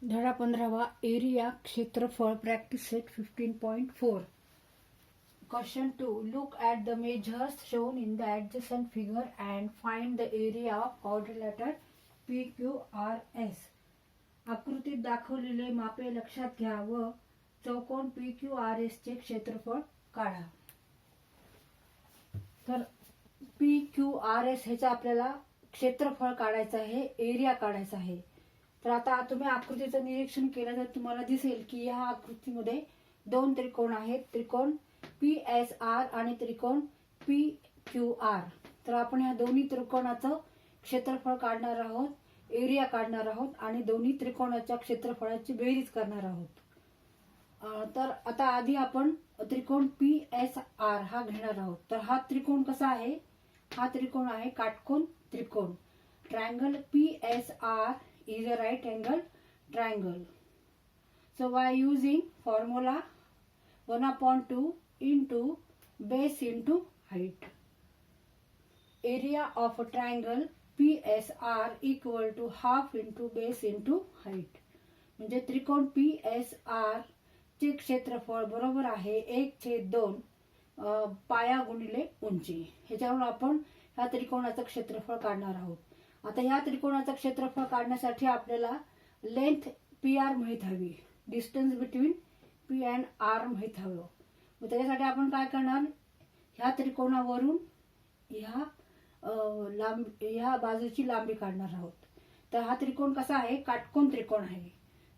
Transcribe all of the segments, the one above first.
धडा 15वा एरिया क्षेत्रफळ practice set 15.4. Question 2. Look at the measures shown in the adjacent figure and find the area of quadrilateral PQRS. आकृतीत दाखवलेले मापे लक्षात घ्या व चौकोन PQRS चे क्षेत्रफळ काढा. तर PQRS ह्याचा आपल्याला क्षेत्रफळ काढायचं आहे, एरिया काढायचा आहे. तर आता तुम्ही आकृतीचं निरीक्षण केलं तर तुम्हाला दिसेल की या आकृतीमध्ये दोन त्रिकोण आहेत, त्रिकोण PSR आणि त्रिकोण PQR. तर आपण या दोन्ही त्रिकोणाचं क्षेत्रफळ काढणार आहोत, एरिया काढणार आहोत आणि दोन्ही त्रिकोणाच्या क्षेत्रफळाची बेरीज करणार आहोत. तर आता आधी आपण त्रिकोण PSR हा घेणार आहोत. तर हा त्रिकोण कसा आहे? हा त्रिकोण आहे काटकोन त्रिकोण. Triangle PSR is a right angle triangle. So by using formula 1/2 into base into height, area of a triangle PSR equal to half into base into height. म्हणजे त्रिकोण PSR चे क्षेत्रफळ बरोबर आहे 1/2 पाया गुणिले उंची. ह्याच्यावरून आपण ह्या त्रिकोणाचं क्षेत्रफळ काढणार आहोत. आता ह्या त्रिकोणाचं क्षेत्रफळ काढण्यासाठी आपल्याला लेंथ PR माहित हवी, distance between P and R माहित हवं. मग त्याच्यासाठी आपण काय करणार, ह्या त्रिकोणावरून ह्या बाजूची लांबी काढणार आहोत. तर हा त्रिकोण कसा आहे? काटकोन त्रिकोण आहे.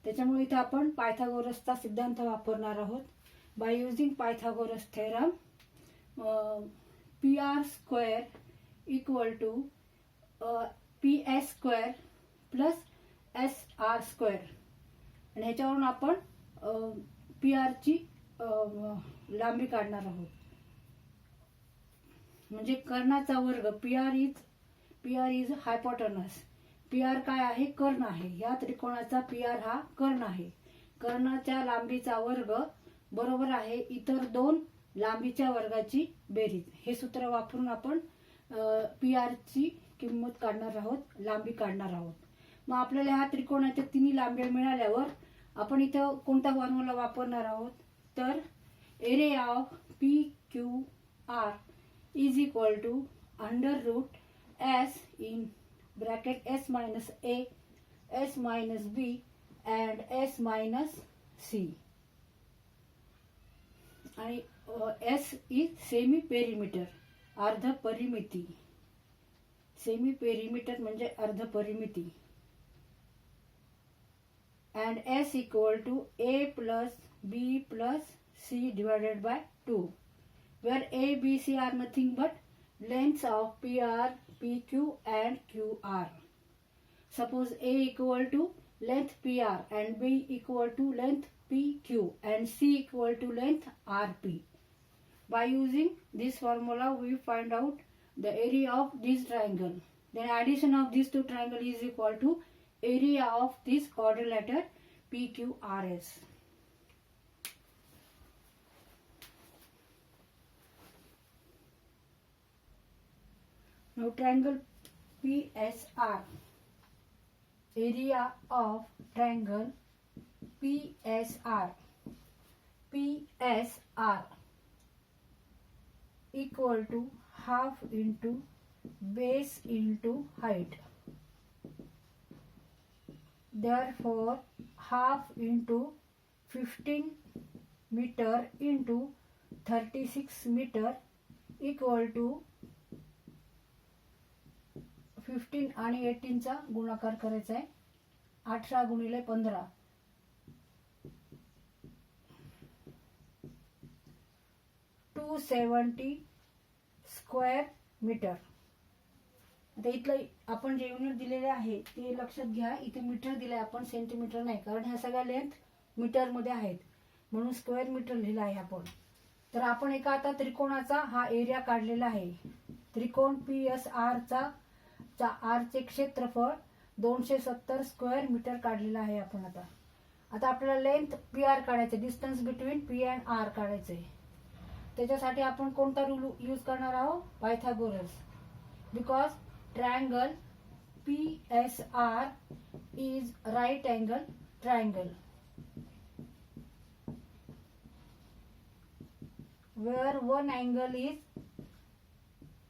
त्याच्यामुळे इथे आपण पायथागोरसचा सिद्धांत वापरणार आहोत. By using Pythagoras theorem, PR square equal to PS square plus SR square. आणि ह्याच्यावरून आपण PR ची लांबी काढणार आहोत. म्हणजे कर्णाचा वर्ग. PR is hypotenuse. PR काय आहे? कर्ण आहे. या त्रिकोणाचा PR हा कर्ण आहे. कर्णाच्या लांबीचा वर्ग बरोबर आहे इतर दोन लांबीच्या वर्गाची बेरीज. हे सूत्र वापरून आपण PR ची किंमत काढणार आहोत, लांबी काढणार आहोत. मग आपल्याला ह्या त्रिकोणाच्या तिन्ही लांब्या मिळाल्यावर आपण इथं कोणता फॉर्म्युला वापरणार आहोत? तर area of PQR is equal to √S in bracket S minus A, S minus B and S minus C. आणि S इज सेमी पेरिमीटर, अर्ध परिमिती. सेमी पेरिमीटर म्हणजे अर्ध परिमिती. And S equal to A plus B plus C divided by 2, where A, B, C are nothing but lengths of PR, PQ and QR. Suppose A equal to length PR and B equal to length PQ and C equal to length RP. By using this formula we find out the area of this triangle. Then addition of these two triangles is equal to area of this quadrilateral PQRS. Now triangle PSR. Area of triangle PSR equal to half into base into height. Therefore half into 15 meter into 36 meter equal to 15 आणि 18 चा गुणाकार करायचा आहे. 18 गुणिले 15 270 square metre. आता इथलं आपण जे युनिट दिलेले आहे ते लक्षात घ्या. इथे मीटर दिलंय, आपण सेंटीमीटर नाही, कारण ह्या सगळ्या लेंथ मीटर मध्ये आहेत म्हणून स्क्वेअर मीटर लिहिलं आहे आपण. तर आपण एका आता त्रिकोणाचा हा एरिया काढलेला आहे. त्रिकोण PSR चा R चे क्षेत्रफळ 270 स्क्वेअर मीटर काढलेला आहे आपण. आता आपल्याला लेंथ PR काढायचे, distance between P and R काढायचे. त्याच्यासाठी आपण कोणता रूल यूज करणार आहोत? Pythagoras. Because triangle PSR is right angle triangle where one angle is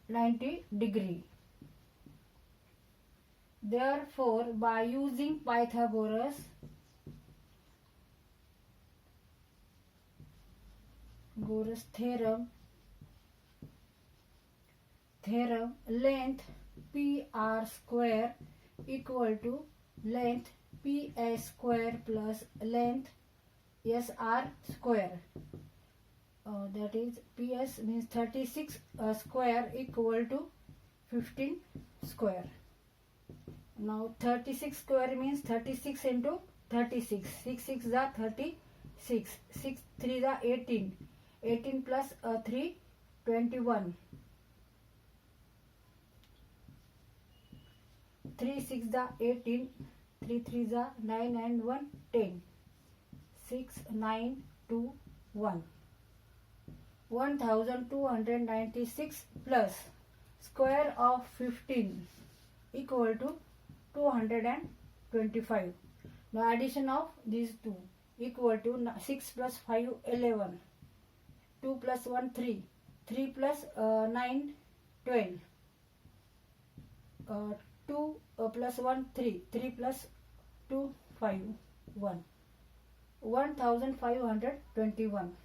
90 degree. Therefore, by using Pythagoras theorem, length PR square equal to length PS square plus length SR square. That is PS means 36 square equal to 15 square. Now 36 square means 36 into 36. 6 6 are 36. 6 3 are 18. 18 plus 3 21. 3 6 are 18. 3 3 are 9 and 1 10. 6 9 2 1. 1296 plus square of 15 equal to 225. Now addition of these two equal to 6 plus 5 11. 2 plus 1 3. 3 plus 9 12. 2 plus 1 3. 3 plus 2 5 1. 1521.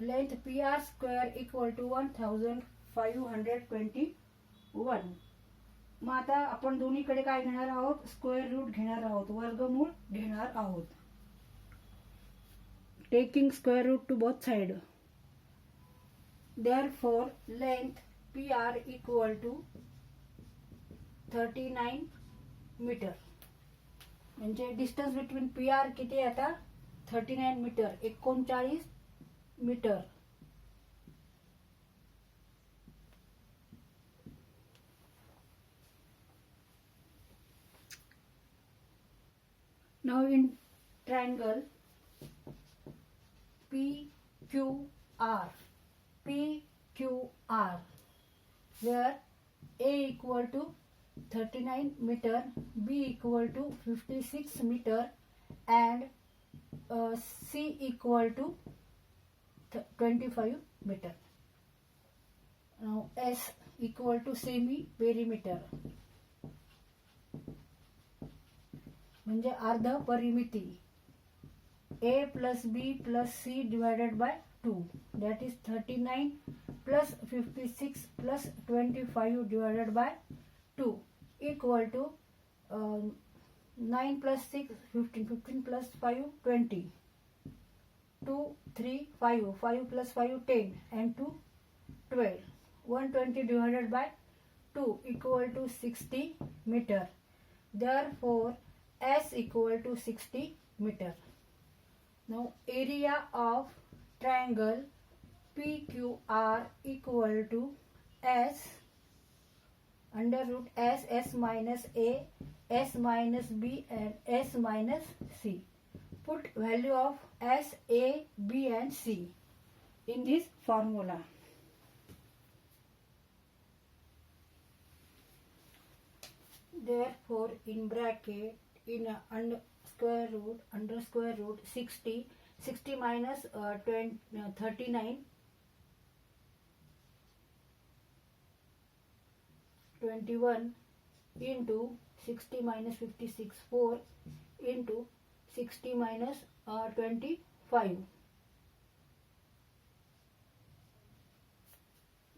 Length PR square equal to 1521. मग आता आपण दोन्हीकडे काय घेणार आहोत, square route घेणार आहोत, वर्गमूळ घेणार आहोत. Taking square root to both side. Therefore, length PR equal to 39 metre. म्हणजे डिस्टन्स बिटवीन PR किती आहे आता 39 metre, 39 metre. Now in triangle PQR, where A equal to 39 meter, B equal to 56 meter and C equal to 25 meter. Now S equal to semi perimeter म्हणजे अर्ध परिमिती. A plus B plus C divided by 2, that is 39 plus 56 plus 25 divided by 2 equal to 9 plus 6 15, 15 plus 5 20, 2 3 5, 5 plus 5 10 and 2 12. 120 divided by 2 equal to 60 meter. Therefore S equal to 60 meter. Now area of triangle PQR equal to S under root S minus A, S minus B and S minus C. Put value of S, A, B and C in this formula. Therefore in bracket in under square root 60 minus 39 21 into 60 minus 56 4 into 60 minus 25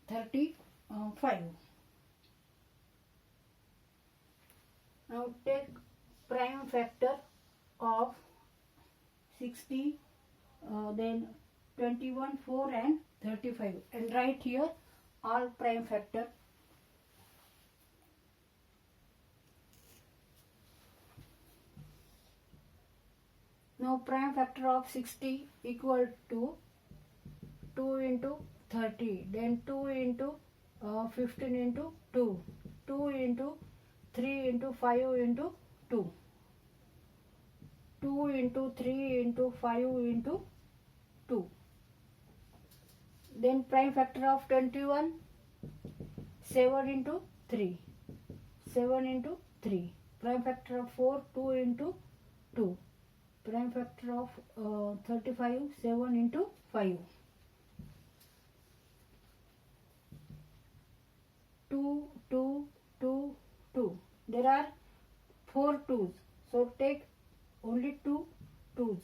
35. Now take prime factor of 60, then 21, 4 and 35 and write here all prime factor. Now prime factor of 60 equal to 2 into 30, then 2 into 15 into 2, 2 into 3 into 5 into 2, 2 into 3 into 5 into 2. Then prime factor of 21, 7 into 3, 7 into 3 prime factor of 4, 2 into 2. Prime factor of 35, 7 into 5. 2, 2, 2, 2. There are 4 2's. So take only 2 2's.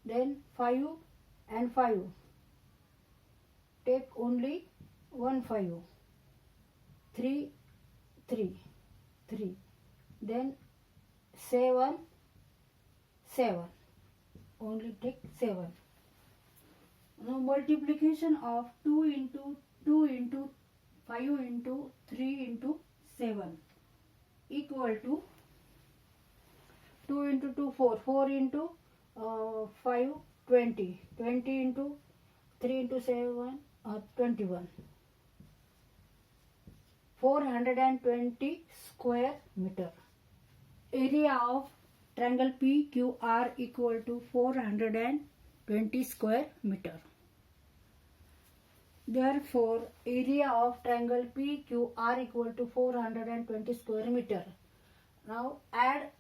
Then 5 and 5. Take only 1 5. 3 3 3. Then 7 7. Only take 7. Now multiplication of 2 into 2 into 5 into 3 into 7 equal to 2 into 2 4, 4 into 5 20, 20 into 3 into 7 21. 420 square meter. Area of triangle PQR equal to 420 square meter. Therefore, area of triangle PQR equal to 420 square meter. Now add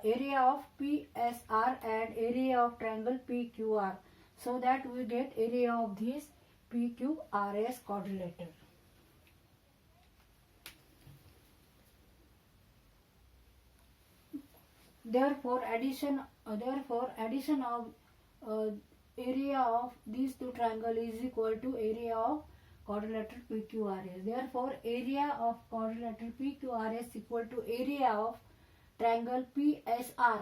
area of PSR and area of triangle PQR, so that we get area of this PQRS quadrilateral. Therefore, addition of area of these two triangles is equal to area of quadrilateral PQRS. Therefore, area of quadrilateral PQRS equal to area of triangle PSR.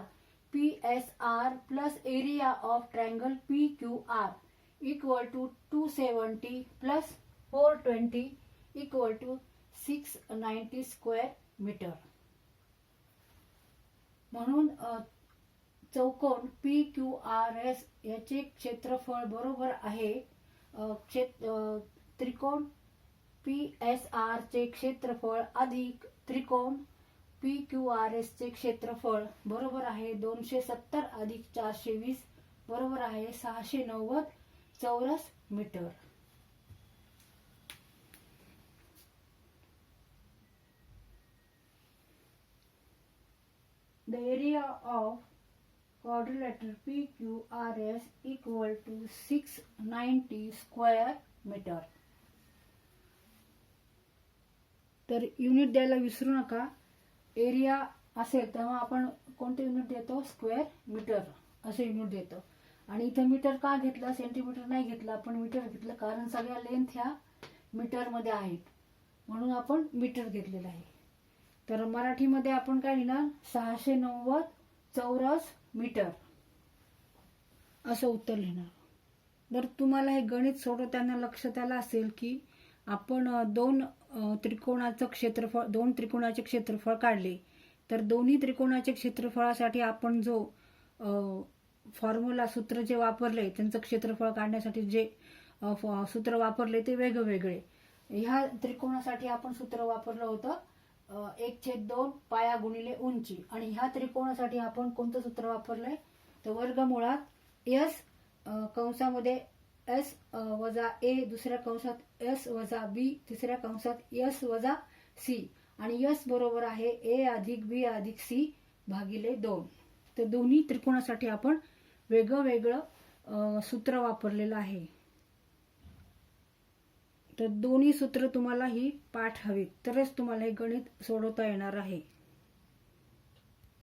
PSR plus area of triangle PQR equal to 270 plus 420 equal to 690 square meter. म्हणून चौकोन PQRS याचे क्षेत्रफळ बरोबर आहे त्रिकोण PSR चे क्षेत्रफळ अधिक त्रिकोण PQRS चे क्षेत्रफळ बरोबर आहे 270 अधिक 420 बरोबर आहे 690 चौरस metre. The area of quadrilateral PQRS equal to 690 square meter. तर युनिट द्यायला विसरू नका. एरिया असेल तेव्हा आपण कोणते युनिट देतो? स्क्वेअर मीटर असे युनिट देतो. आणि इथे मीटर का घेतला? सेंटीमीटर नाही घेतला, आपण मीटर घेतलं कारण सगळ्या लेंथ ह्या मीटर मध्ये आहेत म्हणून आपण मीटर घेतलेला आहे. तर मराठीमध्ये आपण काय लिहिणार? 690 चौरस मीटर असं उत्तर लिहिणार. जर तुम्हाला हे गणित सोडवताना लक्षात आलं असेल की आपण दोन त्रिकोणाचे क्षेत्रफळ काढले, तर दोन्ही त्रिकोणाच्या क्षेत्रफळासाठी आपण जो फॉर्म्युला सूत्र जे वापरले, त्यांचं क्षेत्रफळ काढण्यासाठी जे सूत्र वापरले ते वेगवेगळे. ह्या त्रिकोणासाठी आपण सूत्र वापरलं होतं 1/2 पाया गुणिले उंची. आणि ह्या त्रिकोणासाठी आपण कोणतं सूत्र वापरलंय? तर वर्गमुळात s कंसामध्ये s वजा a, दुसऱ्या कंसात s वजा b, तिसऱ्या कंसात s वजा c, आणि s बरोबर आहे a अधिक b अधिक c भागिले 2. तर दोन्ही त्रिकोणासाठी आपण वेगळं सूत्र वापरलेलं आहे. तर दोन्ही सूत्र तुम्हाला ही पाठ हवीत तरच तुम्हाला हे गणित सोडवता येणार आहे.